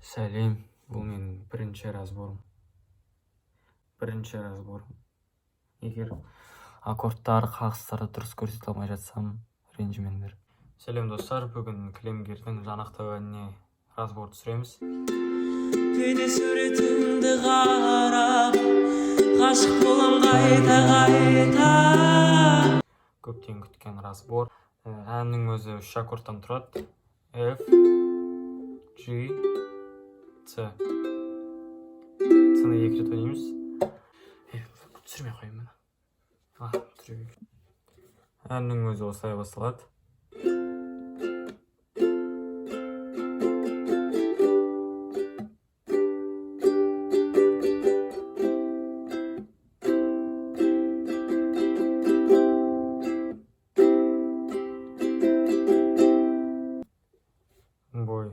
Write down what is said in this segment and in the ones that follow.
Сәлем, бұл менің бірінші разборым. Егер аккордтар, қағыстарды дұрыс көрсете алмай жатсам, ренжімеңдер. Сәлем достар, бүгін Кілемгердің жанақтау әніне разбор түсіреміз. Бейне суретіңді қарап, ғашық болам қайта. Көптен күткен разбор. Әннің өзі 3 аккордтан тұрады. F, G, C. Цны 2 рет ойнаймыз. Түсірмей қойым мен. Түсірейік. Әннің өзі осылай басталады. Бой.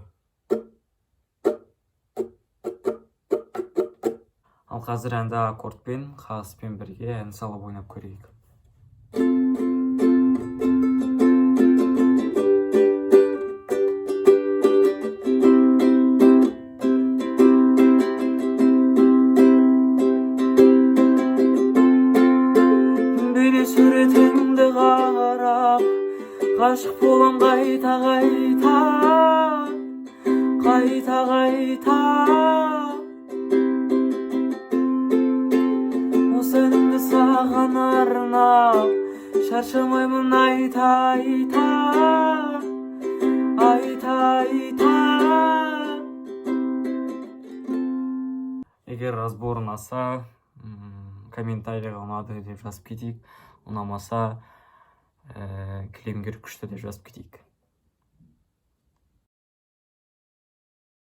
Ал қазір әнді аккордпен, қағыспен бірге ән салып ойнап көрейік. Бейне суретіңді қарап, ғашық болам қайта. Осы әнімді саған арнап, шаршамаймын айта. Егер разбор ұнаса, комментарийға ұнады деп жазып кетейік. Ұнамаса, Кілемгер күшті деп жазып кетейік.